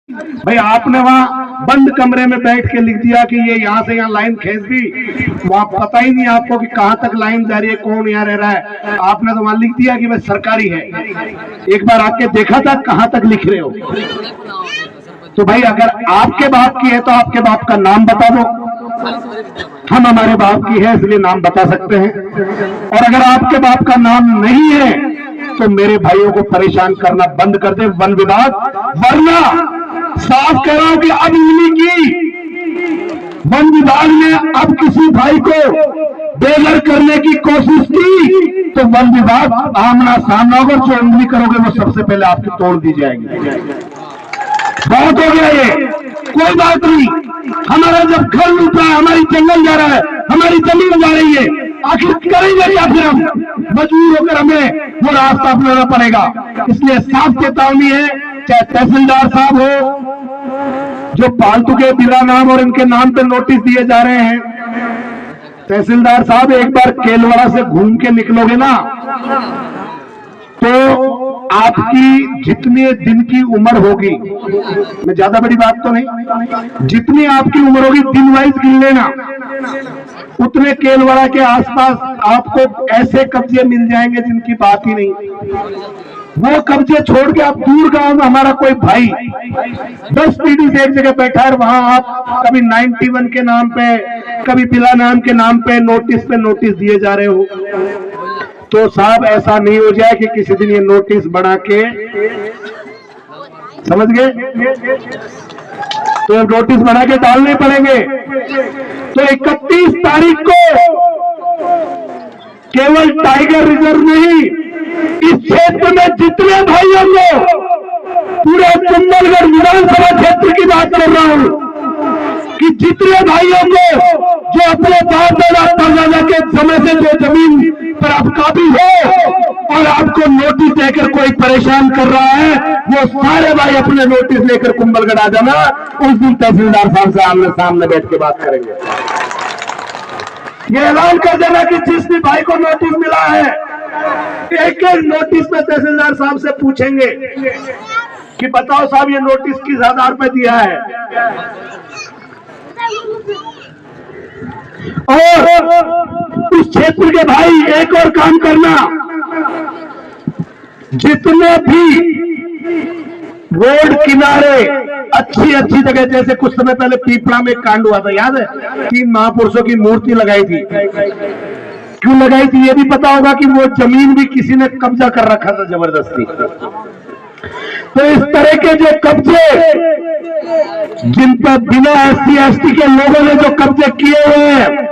भाई आपने वहां बंद कमरे में बैठ के लिख दिया कि ये यहां से यहां लाइन खींच दी, वहां पता ही नहीं आपको कि कहां तक लाइन जा रही है, कौन यहाँ रह रहा है। आपने तो वहां लिख दिया कि भाई सरकारी है। एक बार आके देखा था कहां तक लिख रहे हो? तो भाई अगर आपके बाप की है तो आपके बाप का नाम बता दो। हम हमारे बाप की है इसलिए नाम बता सकते हैं, और अगर आपके बाप का नाम नहीं है तो मेरे भाइयों को परेशान करना बंद कर दे वन विभाग, वरना साफ कह रहा हूं कि अब इन्हीं की वन विभाग ने अब किसी भाई को बेघर करने की कोशिश की तो वन विभाग आमना सामना होगा, जो उंगली करोगे वो सबसे पहले आपकी तोड़ दी जाएगी। बहुत हो गया ये, कोई बात नहीं। हमारा जब घर लूट रहा है, हमारी जंगल जा रहा है, हमारी जमीन जा रही है, आखिर करेंगे क्या? फिर हम मजबूर होकर हमें वो रास्ता अपनाना पड़ेगा। इसलिए साफ चेतावनी है, चाहे तहसीलदार साहब हो जो फालतू के बिना नाम और इनके नाम पे नोटिस दिए जा रहे हैं। तहसीलदार साहब एक बार केलवाड़ा से घूम के निकलोगे ना तो आपकी जितनी दिन की उम्र होगी, मैं ज्यादा बड़ी बात तो नहीं, जितनी आपकी उम्र होगी दिन वाइज गिन लेना, उतने केलवाड़ा के आसपास आपको ऐसे कब्जे मिल जाएंगे जिनकी बात ही नहीं। वो कब्जे छोड़ के आप दूर गांव में हमारा कोई भाई 10 पीढ़ी से एक जगह बैठा है, वहां आप कभी 91 के नाम पे, कभी बिला नाम के नाम पे नोटिस दिए जा रहे हो। तो साहब ऐसा नहीं हो जाए कि किसी दिन ये नोटिस बना के, समझ गए, तो नोटिस बना के डालने पड़ेंगे। तो 31 तारीख को केवल टाइगर रिजर्व नहीं, इस क्षेत्र में जितने भाइयों को, पूरे कुंभलगढ़ विधानसभा क्षेत्र की बात कर रहा हूं कि जितने भाइयों को जो अपने बाप दादा परदादा के समय से जो जमीन पर आप काबी हो और आपको नोटिस देकर कोई परेशान कर रहा है, वो सारे भाई अपने नोटिस लेकर कुंभलगढ़ आ जाना। उस दिन तहसीलदार साहब से आमने सामने बैठ के बात करेंगे। ये ऐलान कर देना कि जिस भी भाई को नोटिस मिला है, एक एक नोटिस में तहसीलदार साहब से पूछेंगे कि बताओ साहब ये नोटिस किस आधार पर दिया है। और उस क्षेत्र के भाई एक और काम करना, जितने भी रोड किनारे अच्छी जगह, जैसे कुछ समय पहले पीपड़ा में एक कांड हुआ था, याद है? 3 महापुरुषों की मूर्ति लगाई थी। क्यों लगाई थी ये भी पता होगा कि वो जमीन भी किसी ने कब्जा कर रखा था जबरदस्ती। तो इस तरह के जो कब्जे, जिन पर बिना SC ST के लोगों ने जो कब्जे किए हुए हैं,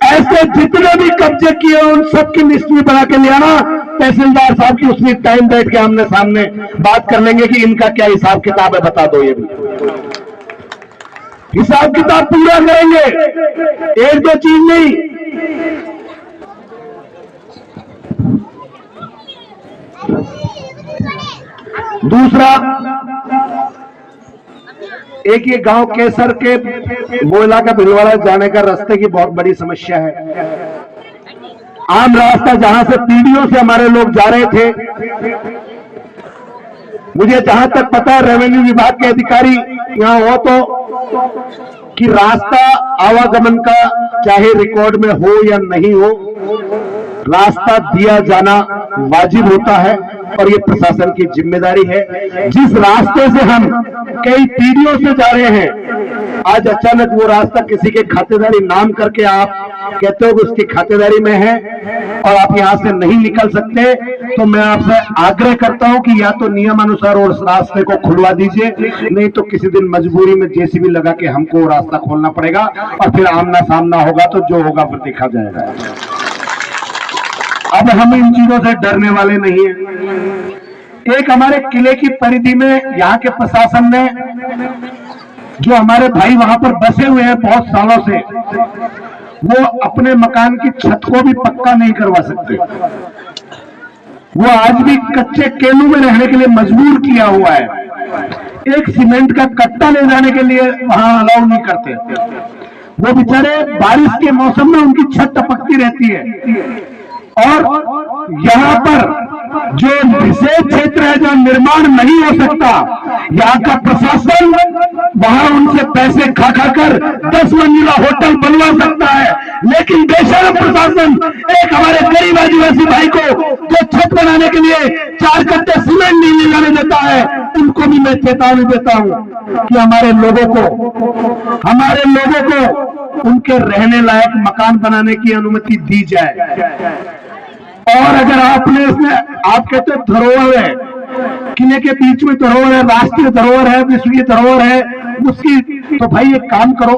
ऐसे जितने भी कब्जे किए उन सबकी लिस्ट भी बना के ले आना। तहसीलदार साहब की उसमें टाइम बैठ के आमने सामने बात कर लेंगे कि इनका क्या हिसाब किताब है, बता दो। ये भी हिसाब किताब पूरा करेंगे, एक दो चीज नहीं। दूसरा, एक ये गांव केसर के वो इलाका भिलवाड़ा जाने का रास्ते की बहुत बड़ी समस्या है। आम रास्ता जहां से पीढ़ियों से हमारे लोग जा रहे थे, मुझे जहां तक पता है रेवेन्यू विभाग के अधिकारी यहां हो तो कि रास्ता आवागमन का चाहे रिकॉर्ड में हो या नहीं हो, रास्ता दिया जाना वाजिब होता है और ये प्रशासन की जिम्मेदारी है। जिस रास्ते से हम कई पीढ़ियों से जा रहे हैं, आज अचानक वो रास्ता किसी के खातेदारी नाम करके आप कहते हो कि उसकी खातेदारी में है और आप यहां से नहीं निकल सकते, तो मैं आपसे आग्रह करता हूं कि या तो नियमानुसार उस रास्ते को खुलवा दीजिए, नहीं तो किसी दिन मजबूरी में JCB लगा के हमको रास्ता खोलना पड़ेगा और फिर आमना सामना होगा तो जो होगा फिर देखा जाएगा। अब हम इन चीजों से डरने वाले नहीं हैं। एक हमारे किले की परिधि में यहाँ के प्रशासन ने, जो हमारे भाई वहां पर बसे हुए हैं बहुत सालों से, वो अपने मकान की छत को भी पक्का नहीं करवा सकते। वो आज भी कच्चे केलू में रहने के लिए मजबूर किया हुआ है। एक सीमेंट का कट्टा ले जाने के लिए वहां अलाउ नहीं करते। वो बेचारे बारिश के मौसम में उनकी छत टपकती रहती है और यहाँ पर जो विशेष क्षेत्र है जहां निर्माण नहीं हो सकता, यहाँ का प्रशासन वहां उनसे पैसे खा खाकर 10 मंजिला होटल बनवा सकता है, लेकिन बेशर्म प्रशासन एक हमारे गरीब आदिवासी भाई को जो छत बनाने के लिए 4 कट्टे सीमेंट नहीं ले जाने देता है, उनको भी मैं चेतावनी देता हूं कि हमारे लोगों को उनके रहने लायक मकान बनाने की अनुमति दी जाए। और अगर आपने इसमें, आप कहते हैं धरोहर है, किले के बीच में धरोहर है, राष्ट्रीय धरोहर है, विश्व की धरोहर है उसकी, तो भाई एक काम करो,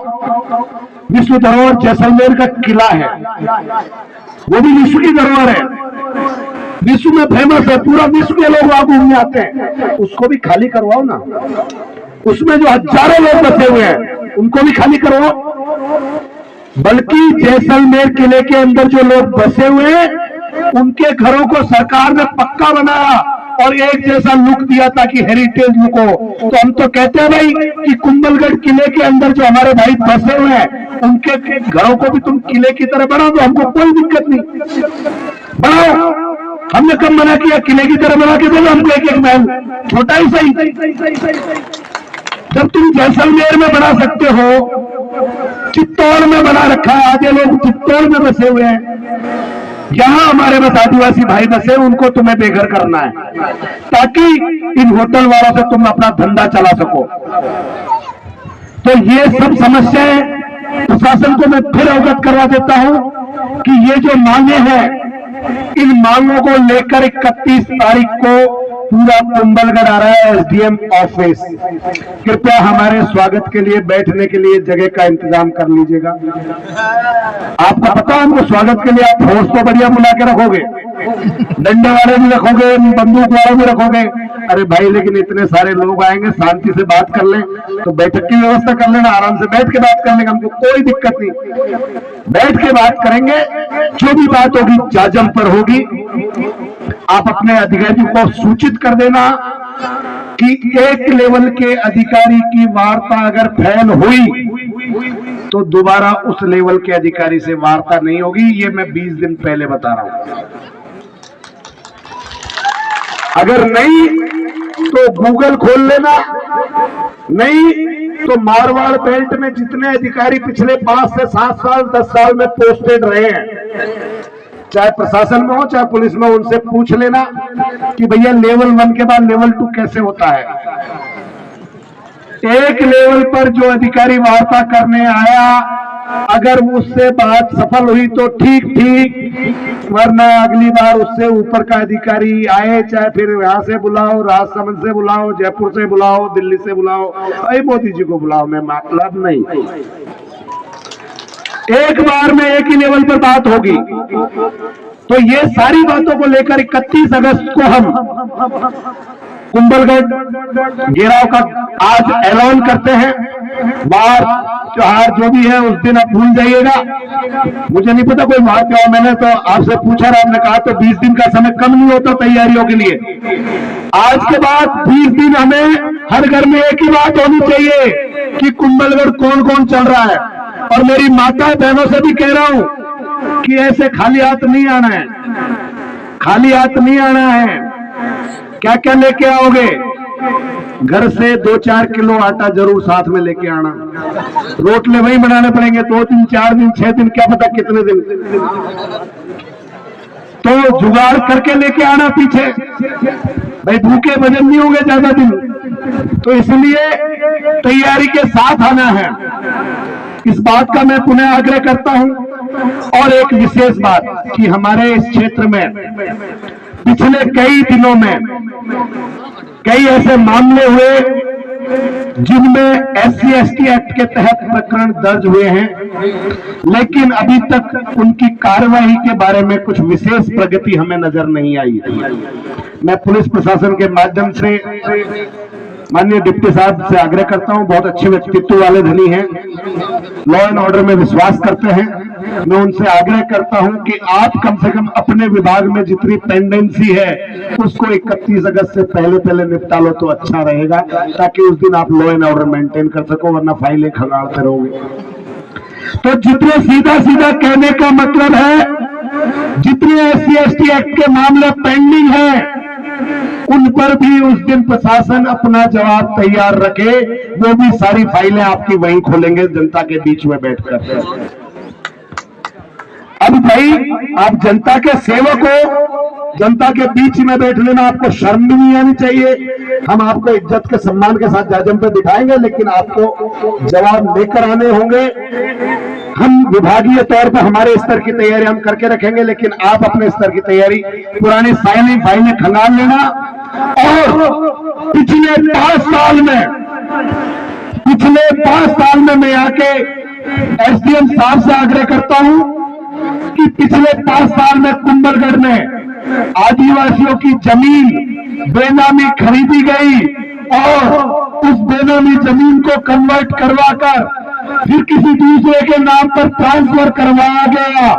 विश्व धरोहर जैसलमेर का किला है, वो भी विश्व की धरोहर है, विश्व में फेमस है, पूरा विश्व के लोग वहां घूमने आते हैं, उसको भी खाली करवाओ ना। उसमें जो हजारों लोग बसे हुए हैं उनको भी खाली करवाओ। बल्कि जैसलमेर किले के अंदर जो लोग बसे हुए हैं उनके घरों को सरकार ने पक्का बनाया और एक जैसा लुक दिया ताकि हेरिटेज लुक हो। तो हम तो कहते हैं भाई कि कुंभलगढ़ किले के अंदर जो हमारे भाई बसे हुए हैं उनके घरों को भी तुम किले की तरह बना दो, हमको कोई दिक्कत नहीं, बनाओ। हमने कब मना किया? किले की तरह बना के दो हमको एक एक महल, छोटा ही सही। जब तुम जैसलमेर में बना सकते हो, चित्तौड़ में बना रखा है, आधे लोग चित्तौड़ में बसे हुए हैं, यहां हमारे बस आदिवासी भाई बसे, उनको तुम्हें बेघर करना है ताकि इन होटल वालों से तुम अपना धंधा चला सको। तो ये सब समस्याएं प्रशासन को मैं फिर अवगत करवा देता हूं कि ये जो मांगे हैं, इन मांगों को लेकर 31 तारीख को पूरा कुंभलगढ़ आ रहा है एसडीएम ऑफिस। कृपया हमारे स्वागत के लिए बैठने के लिए जगह का इंतजाम कर लीजिएगा। आपको पता है हमको स्वागत के लिए आप फोर्स को बढ़िया बुला के रखोगे, डंडे वाले भी रखोगे, बंदूक वाले भी रखोगे। अरे भाई लेकिन इतने सारे लोग आएंगे, शांति से बात कर लें, तो बैठक की व्यवस्था कर लेना, आराम से बैठ के बात कर लेंगे, हमको कोई दिक्कत नहीं, बैठ के बात करेंगे। जो भी बात होगी जाजम पर होगी। आप अपने अधिकारियों को सूचित कर देना कि एक लेवल के अधिकारी की वार्ता अगर फेल हुई तो दोबारा उस लेवल के अधिकारी से वार्ता नहीं होगी। ये मैं 20 दिन पहले बता रहा हूं। अगर नहीं तो गूगल खोल लेना, नहीं तो मारवाड़ बेल्ट में जितने अधिकारी पिछले 5 से 7 साल 10 साल में पोस्टेड रहे हैं, चाहे प्रशासन में हो चाहे पुलिस में, उनसे पूछ लेना कि भैया लेवल 1 के बाद लेवल 2 कैसे होता है। एक लेवल पर जो अधिकारी वार्ता करने आया, अगर उससे बात सफल हुई तो ठीक ठीक, वरना अगली बार उससे ऊपर का अधिकारी आए, चाहे फिर यहां से बुलाओ, राजसमंद से बुलाओ, जयपुर से बुलाओ, दिल्ली से बुलाओ, अरे मोदी जी को बुलाओ, मैं मतलब नहीं। एक बार में एक ही लेवल पर बात होगी। तो ये सारी बातों को लेकर 31 अगस्त को हम कुंभलगढ़ घेराव का आज ऐलान करते हैं। वार त्योहार जो भी है उस दिन आप भूल जाइएगा, मुझे नहीं पता कोई वार त्योहार, मैंने तो आपसे पूछा, आपने कहा तो 20 दिन का समय कम नहीं होता तैयारियों के लिए। आज के बाद 20 दिन हमें हर घर में एक ही बात होनी चाहिए कि कुंभलगढ़ कौन कौन चल रहा है। और मेरी माता बहनों से भी कह रहा हूं कि ऐसे खाली हाथ नहीं आना है, खाली हाथ नहीं आना है। क्या क्या लेके आओगे? घर से 2-4 किलो आटा जरूर साथ में लेके आना। रोटले वही बनाने पड़ेंगे 2 दिन 4 दिन 6 दिन, क्या पता कितने दिन, तो जुगाड़ करके लेके आना पीछे। भाई भूखे भजन नहीं होंगे ज्यादा दिन, तो इसलिए तैयारी के साथ आना है। इस बात का मैं पुनः आग्रह करता हूं। और एक विशेष बात कि हमारे इस क्षेत्र में पिछले कई दिनों में कई ऐसे मामले हुए जिनमें SC/ST एक्ट के तहत प्रकरण दर्ज हुए हैं, लेकिन अभी तक उनकी कार्रवाई के बारे में कुछ विशेष प्रगति हमें नजर नहीं आई। मैं पुलिस प्रशासन के माध्यम से माननीय डिप्टी साहब से आग्रह करता हूं, बहुत अच्छे व्यक्तित्व वाले धनी हैं, लॉ एंड ऑर्डर में विश्वास करते हैं। मैं उनसे आग्रह करता हूं कि आप कम से कम अपने विभाग में जितनी पेंडेंसी है उसको 31 अगस्त से पहले निपटा लो तो अच्छा रहेगा, ताकि उस दिन आप लॉ एंड ऑर्डर मेंटेन कर सको, वरना फाइलें खंगालते रहोगे। तो जितने सीधा सीधा कहने का मतलब है जितने SC/ST एक्ट के मामले पेंडिंग हैं, उन पर भी उस दिन प्रशासन अपना जवाब तैयार रखे। वो भी सारी फाइलें आपकी वहीं खोलेंगे जनता के बीच में बैठकर। अब भाई, आप जनता के सेवक हो, जनता के बीच में बैठने में आपको शर्म भी नहीं आनी चाहिए। हम आपको इज्जत के सम्मान के साथ जाजम पे बिठाएंगे, लेकिन आपको जवाब लेकर आने होंगे। हम विभागीय तौर पर हमारे स्तर की तैयारी हम करके रखेंगे, लेकिन आप अपने स्तर की तैयारी, पुरानी फाइलें खंगाल लेना। और पिछले 5 साल में मैं आके SDM साहब से आग्रह करता हूं कि पिछले 5 साल में कुंभलगढ़ में आदिवासियों की जमीन बेनामी खरीदी गई और उस बेनामी जमीन को कन्वर्ट करवाकर फिर किसी दूसरे के नाम पर ट्रांसफर करवाया गया।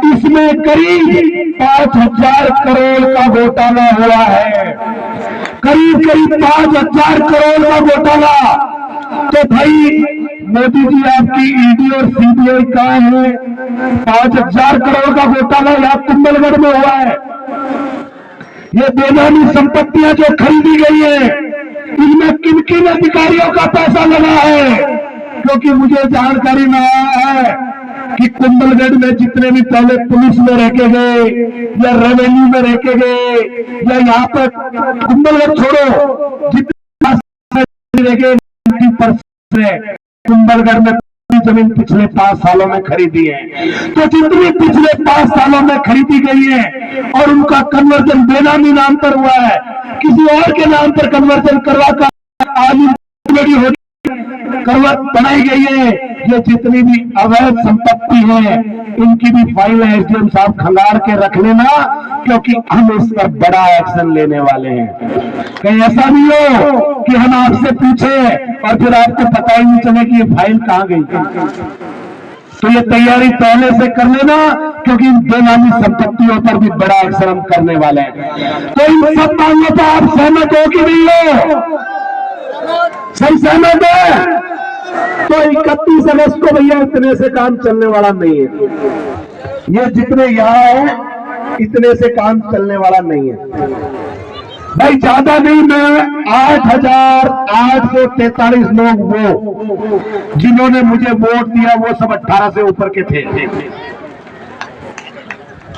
इसमें करीब 5,000 करोड़ का घोटाला हुआ है, करीब 5,000 करोड़ का घोटाला। तो भाई मोदी जी, आपकी ED और CBI कहां है? 5,000 करोड़ का घोटाला यहाँ कुंभलगढ़ में हुआ है। ये बेनामी संपत्तियां जो खरीदी गई है, इनमें किन किन अधिकारियों का पैसा लगा है? क्योंकि मुझे जानकारी में आया है कि कुंभलगढ़ में जितने भी पहले पुलिस में रह के गए या रेवेन्यू में रह के गए या यहाँ पर कुंभलगढ़ छोड़ो, जितने रह गए 90% कुंभलगढ़ में जमीन पिछले 5 सालों में खरीदी है। तो जितनी पिछले 5 सालों में खरीदी गई है और उनका कन्वर्जन बेनामी नाम पर हुआ है, किसी और के नाम पर कन्वर्जन करवाकर आज बनाई गई है, ये जितनी भी अवैध संपत्ति है, इनकी भी फाइल SDM साहब खंगाल के रख लेना, क्योंकि हम इस पर बड़ा एक्शन लेने वाले हैं। कहीं ऐसा नहीं हो कि हम आपसे पूछे और फिर आपको पता ही नहीं चले कि ये फाइल कहां गई। तो ये तैयारी पहले से कर लेना, क्योंकि इन बेनामी संपत्तियों पर भी बड़ा एक्शन हम करने वाले हैं। तो इन सब मांगों पर आप सहमत हो कि नहीं हो? सब सहमत है? तो 31 अगस्त को भैया इतने से काम चलने वाला नहीं है। ये जितने यहाँ हैं, इतने से काम चलने वाला नहीं है भाई। ज्यादा नहीं, मैं 8,843 लोग वो जिन्होंने मुझे वोट दिया, वो सब 18 से ऊपर के थे,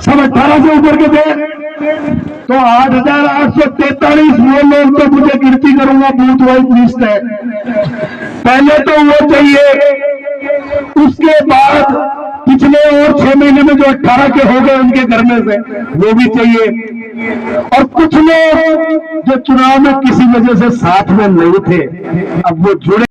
सब 18 से ऊपर के थे। तो 8,843 वो लोग तो मुझे गिनती करूंगा, बूथ वाइज लिस्ट है। पहले तो वो चाहिए, उसके बाद पिछले और 6 महीने में जो 18 के हो गए उनके घर में से वो भी चाहिए। और कुछ लोग जो चुनाव में किसी वजह से साथ में नहीं थे, अब वो जुड़े